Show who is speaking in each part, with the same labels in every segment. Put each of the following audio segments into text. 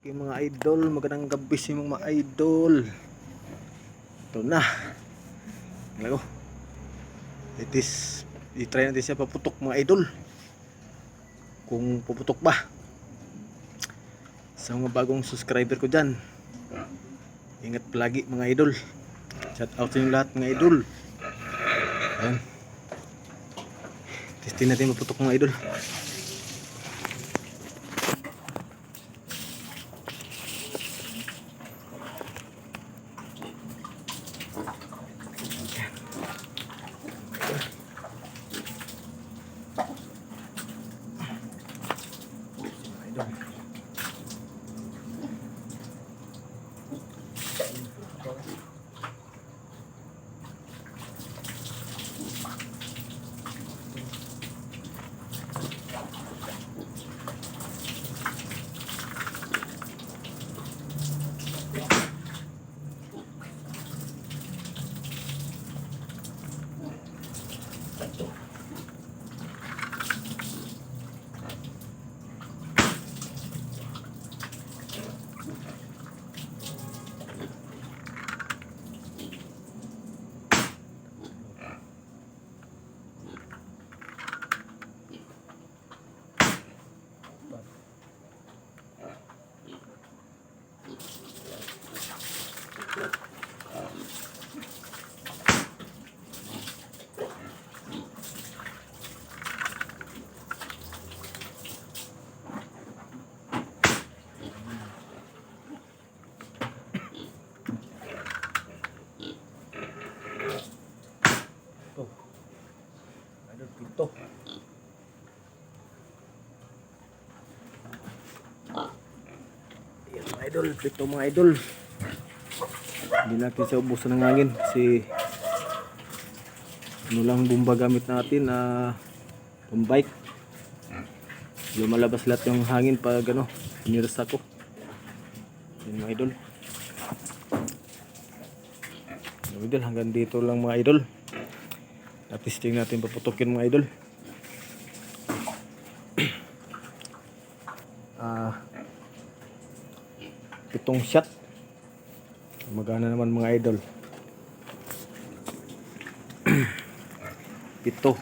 Speaker 1: Okay, mga idol, magandang gabi sa mga idol. Ito na. Lago. I-try natin siya paputok mga idol. Kung puputok ba. Sa mga bagong subscriber ko dyan, ingat palagi mga idol. Shout out sa inyo lahat mga idol. Ayan. Testing natin maputok mga idol. Ito. Ayan mga idol, ito mga idol. Hindi natin siya ubusan ng hangin kasi ano lang bomba gamit natin pang bike. Lumalabas lahat yung hangin pag piniras ako. Ayan mga idol. Mga idol, hanggang dito lang mga idol. Testing natin paputokin mga idol. Pitong shot. Magana naman mga idol. Pito.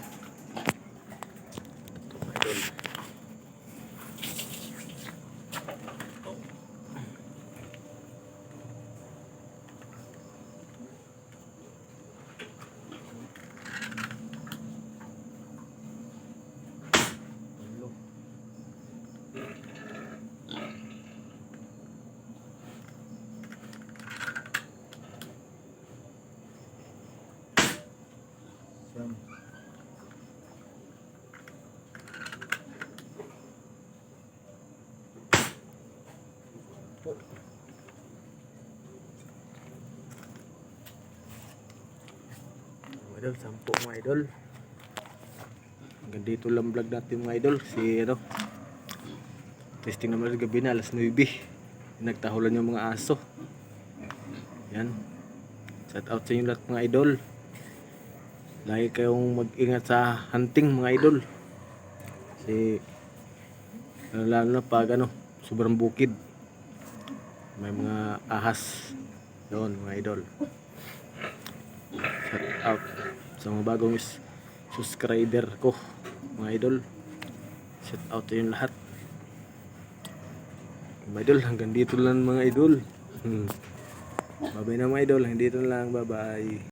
Speaker 1: Idol, 10 mga idol. Hanggang dito lang vlog natin mga idol. Testing naman gabi na alas 9. Nagtahulan yung mga aso. Yan. Shout out sa inyo lahat mga idol. Lagi kayong mag-ingat sa hunting mga idol. Kasi lalo na pag sobrang bukid. May mga ahas doon mga idol. Shout out sa mga bagong subscriber ko mga idol. Shout out sa inyo lahat mga idol. Hanggang dito lang mga idol. Bye bye na mga idol. Hanggang dito lang. Bye bye.